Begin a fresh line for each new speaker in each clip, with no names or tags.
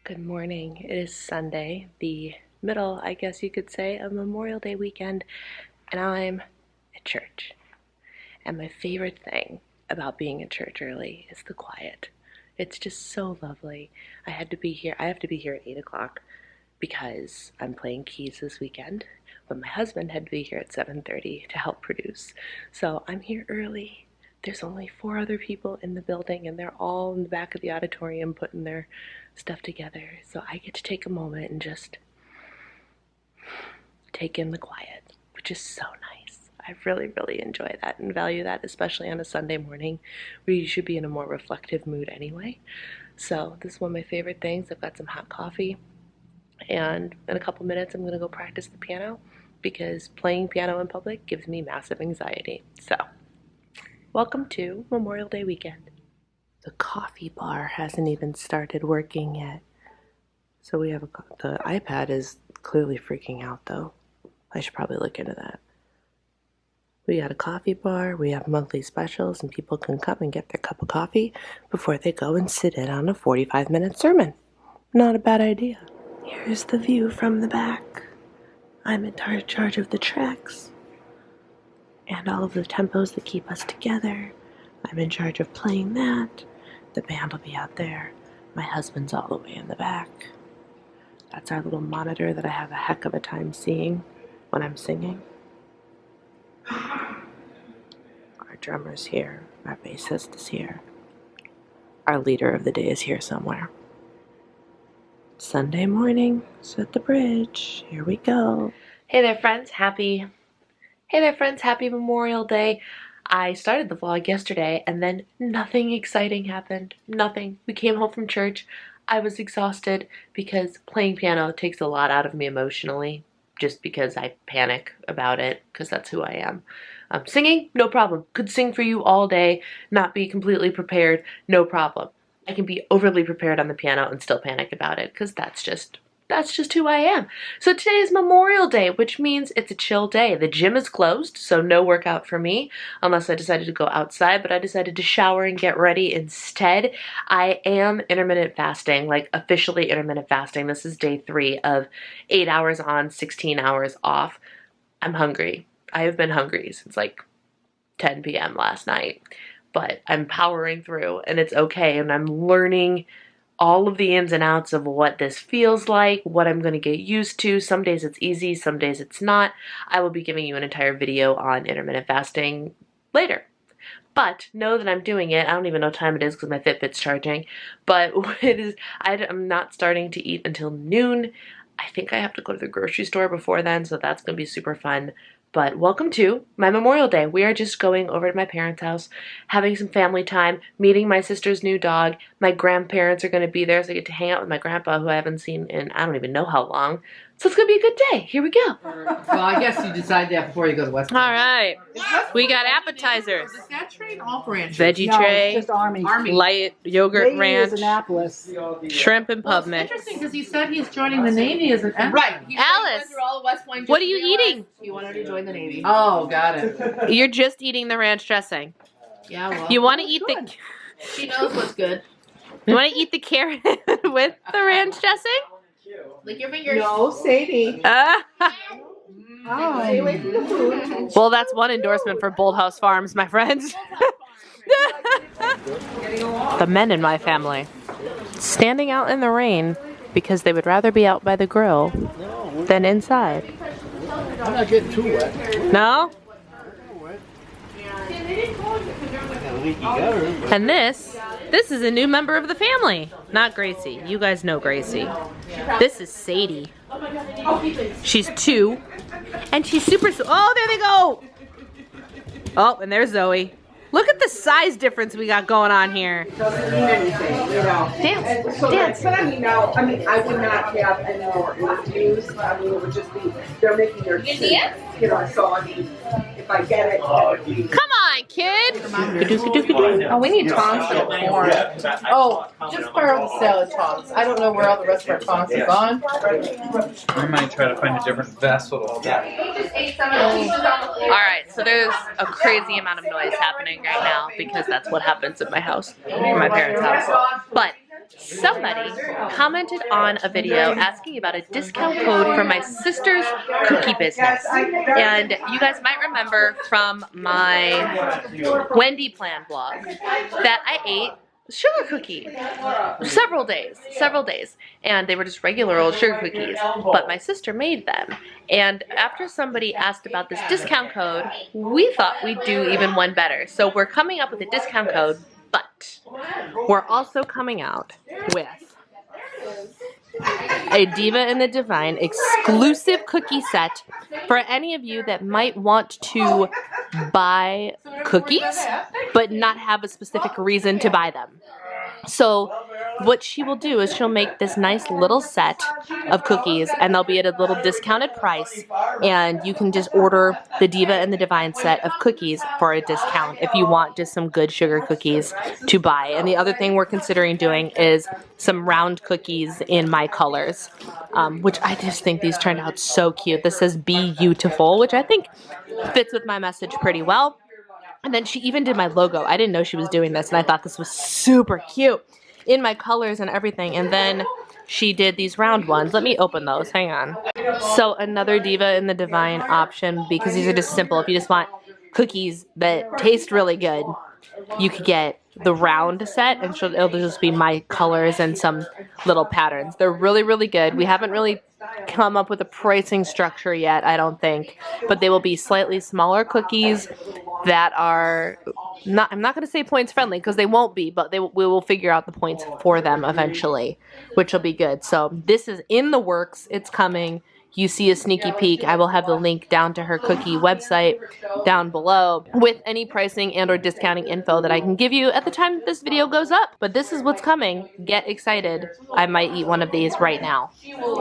Good morning. It is Sunday, the middle, I guess you could say, of Memorial Day weekend, and I'm at church. And my favorite thing about being at church early is the quiet. It's just so lovely. I have to be here at 8 o'clock because I'm playing keys this weekend, but my husband had to be here at 7:30 to help produce. So I'm here early. There's only 4 other people in the building, and they're all in the back of the auditorium putting their stuff together. So I get to take a moment and just take in the quiet, which is so nice. I really, really enjoy that and value that, especially on a Sunday morning where you should be in a more reflective mood anyway. So this is one of my favorite things. I've got some hot coffee, and in a couple minutes I'm going to go practice the piano because playing piano in public gives me massive anxiety. So welcome to Memorial Day weekend. The coffee bar hasn't even started working yet. So we have the iPad is clearly freaking out though. I should probably look into that. We got a coffee bar, we have monthly specials, and people can come and get their cup of coffee before they go and sit in on a 45-minute sermon. Not a bad idea. Here's the view from the back. I'm in charge of the tracks and all of the tempos that keep us together. I'm in charge of playing that. The band will be out there. My husband's all the way in the back. That's our little monitor that I have a heck of a time seeing when I'm singing. Our drummer's here. Our bassist is here. Our leader of the day is here somewhere. Sunday morning, so at the bridge. Here we go. Hey there, friends. Happy Memorial Day. I started the vlog yesterday and then nothing exciting happened. Nothing. We came home from church. I was exhausted because playing piano takes a lot out of me emotionally just because I panic about it because that's who I am. Singing, no problem. Could sing for you all day, not be completely prepared, no problem. I can be overly prepared on the piano and still panic about it because that's just who I am. So today is Memorial Day, which means it's a chill day. The gym is closed, so no workout for me, unless I decided to go outside, but I decided to shower and get ready instead. I am intermittent fasting, like officially intermittent fasting. This is day 3 of 8 hours on, 16 hours off. I'm hungry. I have been hungry since like 10 p.m. last night, but I'm powering through and it's okay, and I'm learning all of the ins and outs of what this feels like, what I'm going to get used to. Some days it's easy, some days it's not. I will be giving you an entire video on intermittent fasting later. But know that I'm doing it. I don't even know what time it is because my Fitbit's charging. But I'm not starting to eat until noon. I think I have to go to the grocery store before then, so that's going to be super fun. But welcome to my Memorial Day. We are just going over to my parents' house, having some family time, meeting my sister's new dog. My grandparents are going to be there, so I get to hang out with my grandpa, who I haven't seen in I don't even know how long. So it's going to be a good day. Here we go.
Well, I guess you decide that before you go to West Point.
All right. We got appetizers.
Does that trade off ranches?
Veggie
No,
tray,
it's just Army.
light yogurt
Navy
ranch,
is Annapolis.
shrimp and
Well,
pub
it's
mix.
interesting because he said he's joining the Navy as an admiral.
Right.
Alice, what are you eating?
He wanted to join the Navy.
Oh, got it.
You're just eating the ranch dressing.
Yeah, well.
You want to eat the
She knows what's good.
You want to eat the carrot with the ranch dressing?
Lick your fingers.
No, Sadie.
Stay away from the food.
Well, that's one endorsement for Bolthouse Farms, my friends. The men in my family standing out in the rain because they would rather be out by the grill than inside.
I'm not getting too wet.
No? And this is a new member of the family. Not Gracie. You guys know Gracie. This is Sadie. She's 2. And she's super... Oh, there they go! Oh, and there's Zoe. Look at the size difference we got going on here.
Doesn't mean anything, you know.
Dance.
So
Dance.
but I mean, no, I mean, I would not have any more interviews. I mean, it would just be, they're making their decision, you know, so I mean, if I get it,
Come on, kid!
Oh, we need tongs for the corn. Oh, just borrow the salad tongs. I don't know where all the rest of our tongs have gone.
I might try to find a different vessel.
Alright, so there's a crazy amount of noise happening right now because that's what happens at my house, or my parents' house. But somebody commented on a video asking about a discount code for my sister's cookie business. And you guys might remember from my Wendy Plan vlog that I ate sugar cookie several days, and they were just regular old sugar cookies, but my sister made them. And after somebody asked about this discount code, we thought we'd do even one better. So we're coming up with a discount code, but we're also coming out with a Diva and the Divine exclusive cookie set for any of you that might want to buy cookies but not have a specific reason to buy them. So what she will do is she'll make this nice little set of cookies, and they'll be at a little discounted price, and you can just order the Diva and the Divine set of cookies for a discount if you want just some good sugar cookies to buy. And the other thing we're considering doing is some round cookies in my colors, which I just think these turned out so cute. This says "Be Beautiful," which I think fits with my message pretty well. And then she even did my logo. I didn't know she was doing this, and I thought this was super cute in my colors and everything. And then she did these round ones. Let me open those. Hang on. So another Diva and the Divine option, because these are just simple. If you just want cookies that taste really good, you could get the round set, and it'll just be my colors and some little patterns. They're really, really good. We haven't really come up with a pricing structure yet, I don't think, but they will be slightly smaller cookies that are not, I'm not going to say points friendly because they won't be, but we will figure out the points for them eventually, which will be good. So this is in the works. It's coming. You see a sneaky peek. I will have the link down to her cookie website down below with any pricing and or discounting info that I can give you at the time that this video goes up. But this is what's coming. Get excited. I might eat one of these right now.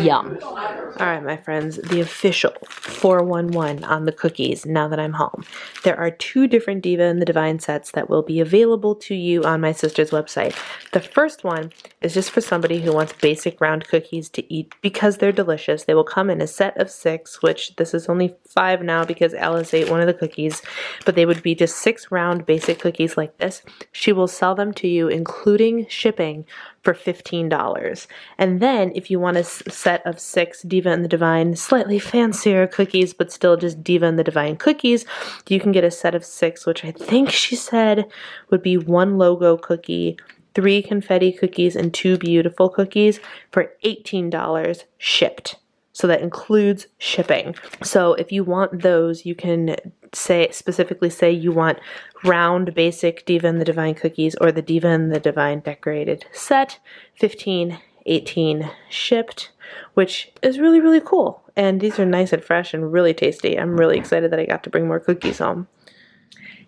Yum. All right, my friends, the official 411 on the cookies now that I'm home. There are 2 different Diva and the Divine sets that will be available to you on my sister's website. The first one is just for somebody who wants basic round cookies to eat because they're delicious. They will come in a set of 6, which this is only 5 now because Alice ate one of the cookies, but they would be just 6 round basic cookies like this. She will sell them to you, including shipping, for $15. And then if you want a set of 6 Diva and the Divine, slightly fancier cookies, but still just Diva and the Divine cookies, you can get a set of 6, which I think she said would be 1 logo cookie, 3 confetti cookies, and 2 beautiful cookies for $18 shipped. So that includes shipping. So if you want those, you can specifically say you want round basic Diva and the Divine cookies or the Diva and the Divine decorated set, 15, 18 shipped, which is really, really cool. And these are nice and fresh and really tasty. I'm really excited that I got to bring more cookies home.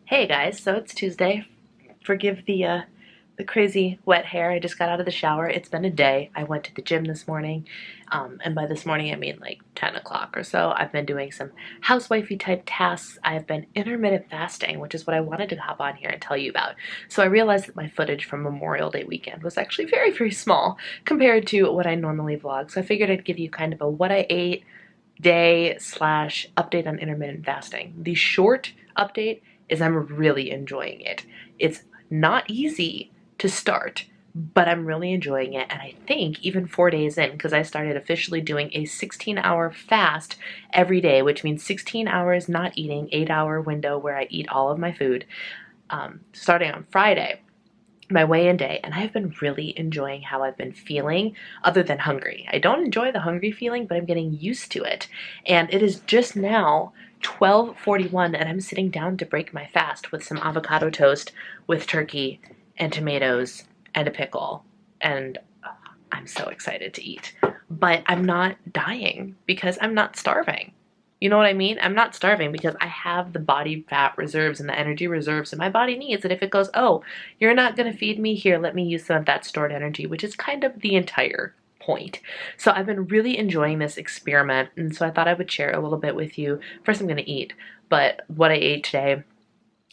Hey guys, so it's Tuesday. Forgive the crazy wet hair. I just got out of the shower. It's been a day. I went to the gym this morning, and by this morning I mean like 10 o'clock or so. I've been doing some housewifey type tasks. I've been intermittent fasting, which is what I wanted to hop on here and tell you about. So I realized that my footage from Memorial Day weekend was actually very, very small compared to what I normally vlog. So I figured I'd give you kind of a what I ate day / update on intermittent fasting. The short update is I'm really enjoying it. It's not easy to start, but I'm really enjoying it. And I think even 4 days in, because I started officially doing a 16-hour fast every day, which means 16 hours not eating, 8-hour window where I eat all of my food, starting on Friday, my weigh-in day, and I've been really enjoying how I've been feeling other than hungry. I don't enjoy the hungry feeling, but I'm getting used to it. And it is just now 12:41 and I'm sitting down to break my fast with some avocado toast with turkey and tomatoes and a pickle, and I'm so excited to eat. But I'm not dying because I'm not starving. You know what I mean? I'm not starving because I have the body fat reserves and the energy reserves that my body needs. And if it goes, oh, you're not going to feed me, here, let me use some of that stored energy, which is kind of the entire point. So I've been really enjoying this experiment, and so I thought I would share a little bit with you. First I'm going to eat, but what I ate today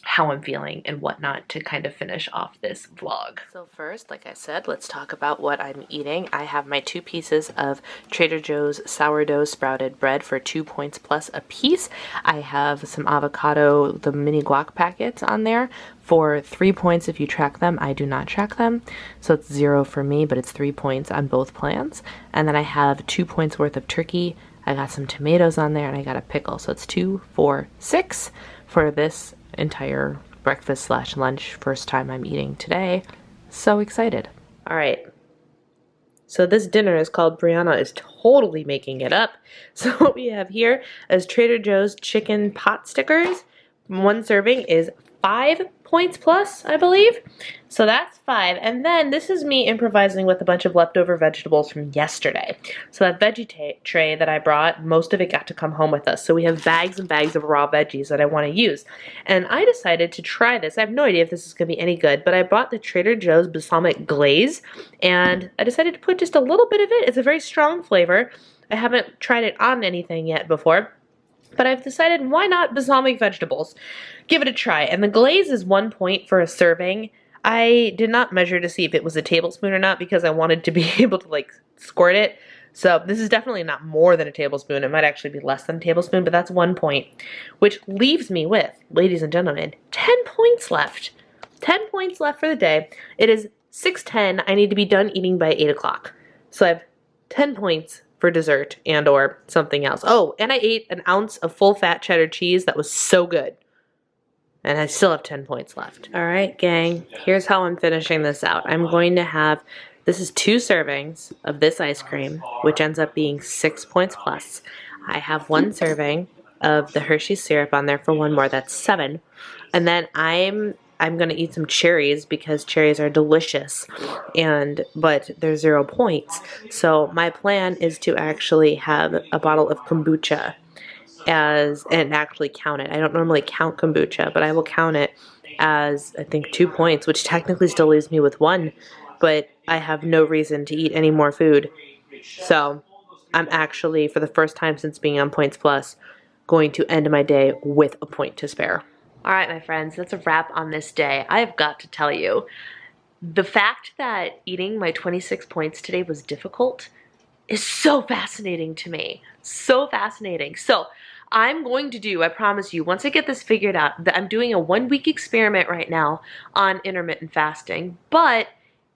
how I'm feeling and whatnot to kind of finish off this vlog. So first, like I said, let's talk about what I'm eating. I have my 2 pieces of Trader Joe's sourdough sprouted bread for 2 points plus a piece. I have some avocado, the mini guac packets on there for 3 points if you track them. I do not track them, so it's 0 for me, but it's 3 points on both plans. And then I have 2 points worth of turkey. I got some tomatoes on there and I got a pickle, so it's 2, 4, 6 for this entire breakfast slash lunch. First time I'm eating today. So excited. All right. So this dinner is called Brianna is totally making it up. So what we have here is Trader Joe's chicken pot stickers. 1 serving is 5 points plus, I believe. So that's 5. And then this is me improvising with a bunch of leftover vegetables from yesterday. So that veggie tray that I brought, most of it got to come home with us. So we have bags and bags of raw veggies that I want to use. And I decided to try this. I have no idea if this is going to be any good, but I bought the Trader Joe's balsamic glaze, and I decided to put just a little bit of it. It's a very strong flavor. I haven't tried it on anything yet before, but I've decided why not balsamic vegetables? Give it a try. And the glaze is 1 point for a serving. I did not measure to see if it was a tablespoon or not because I wanted to be able to like squirt it. So this is definitely not more than a tablespoon. It might actually be less than a tablespoon, but that's 1 point, which leaves me with, ladies and gentlemen, 10 points left. 10 points left for the day. It is 6:10. I need to be done eating by 8 o'clock. So I have 10 points for dessert and or something else. Oh, and I ate an ounce of full fat cheddar cheese that was so good. And I still have 10 points left. All right, gang, here's how I'm finishing this out. I'm going to have, this is 2 servings of this ice cream, which ends up being 6 points plus. I have 1 serving of the Hershey syrup on there for 1 more, that's 7. And then I'm gonna eat some cherries because cherries are delicious, but they're 0 points. So my plan is to actually have a bottle of kombucha and actually count it. I don't normally count kombucha, but I will count it as, I think, 2 points, which technically still leaves me with 1, but I have no reason to eat any more food. So I'm actually, for the first time since being on Points Plus, going to end my day with a point to spare. All right, my friends, that's a wrap on this day. I have got to tell you, the fact that eating my 26 points today was difficult is so fascinating to me. So fascinating. So I'm going to do, I promise you, once I get this figured out, that I'm doing a 1-week experiment right now on intermittent fasting. But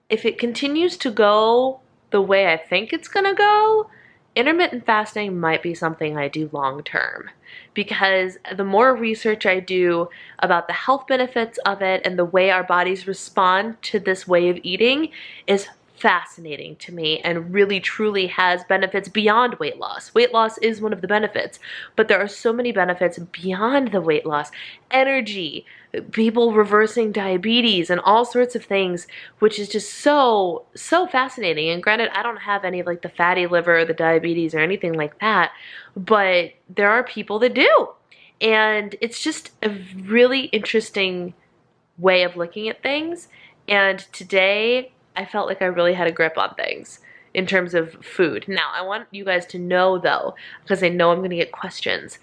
if it continues to go the way I think it's gonna go, intermittent fasting might be something I do long term, because the more research I do about the health benefits of it and the way our bodies respond to this way of eating is fascinating to me and really truly has benefits beyond weight loss. Weight loss is one of the benefits, but there are so many benefits beyond the weight loss. Energy, people reversing diabetes and all sorts of things, which is just so fascinating. And granted, I don't have any of like the fatty liver or the diabetes or anything like that, but there are people that do. And it's just a really interesting way of looking at things. And today, I felt like I really had a grip on things in terms of food. Now, I want you guys to know, though, because I know I'm going to get questions,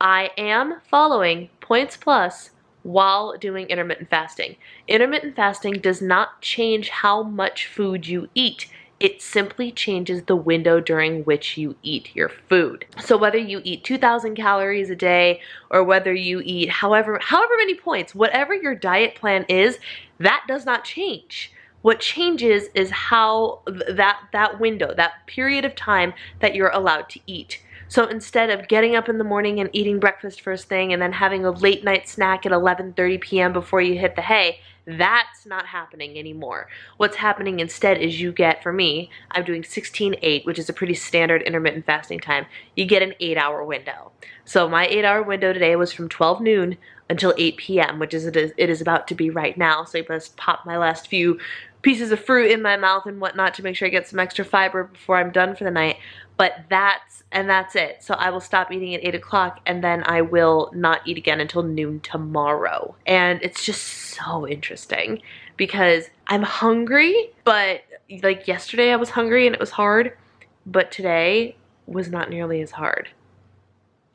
I am following Points Plus while doing intermittent fasting. Intermittent fasting does not change how much food you eat. It simply changes the window during which you eat your food. So whether you eat 2,000 calories a day or whether you eat however many points, whatever your diet plan is, that does not change. What changes is how that window, that period of time that you're allowed to eat. So instead of getting up in the morning and eating breakfast first thing and then having a late night snack at 11:30 p.m. before you hit the hay, that's not happening anymore. What's happening instead is you get, for me, I'm doing 16-8, which is a pretty standard intermittent fasting time. You get an 8-hour window. So my 8-hour window today was from 12 noon until 8 p.m., which is it is about to be right now. So I must pop my last few pieces of fruit in my mouth and whatnot to make sure I get some extra fiber before I'm done for the night. But that's it. So I will stop eating at 8 o'clock and then I will not eat again until noon tomorrow. And it's just so interesting because I'm hungry, but like yesterday I was hungry and it was hard, but today was not nearly as hard.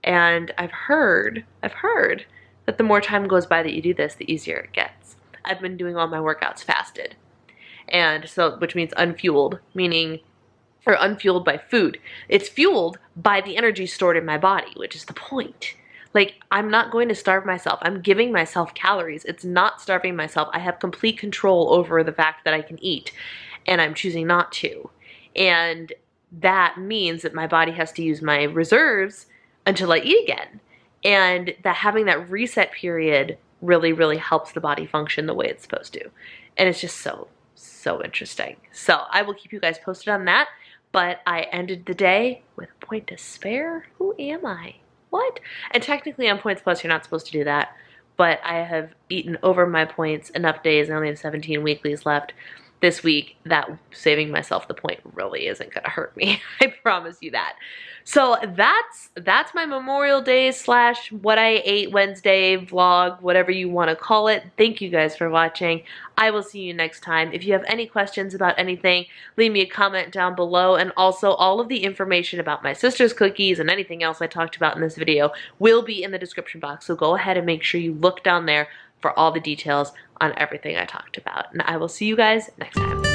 And I've heard that the more time goes by that you do this, the easier it gets. I've been doing all my workouts fasted. And so, which means unfueled, meaning, or unfueled by food. It's fueled by the energy stored in my body, which is the point. Like, I'm not going to starve myself. I'm giving myself calories. It's not starving myself. I have complete control over the fact that I can eat, and I'm choosing not to. And that means that my body has to use my reserves until I eat again. And that having that reset period really, really helps the body function the way it's supposed to. And it's just so interesting. So I will keep you guys posted on that. But I ended the day with a point to spare. Who am I? What? And technically on Points Plus, you're not supposed to do that. But I have eaten over my points enough days. I only have 17 weeklies left this week that saving myself the point really isn't gonna hurt me. I promise you that. So that's my Memorial Day / what I ate Wednesday vlog, whatever you want to call it. Thank you guys for watching. I will see you next time. If you have any questions about anything, leave me a comment down below. And also all of the information about my sister's cookies and anything else I talked about in this video will be in the description box. So go ahead and make sure you look down there for all the details on everything I talked about. And I will see you guys next time.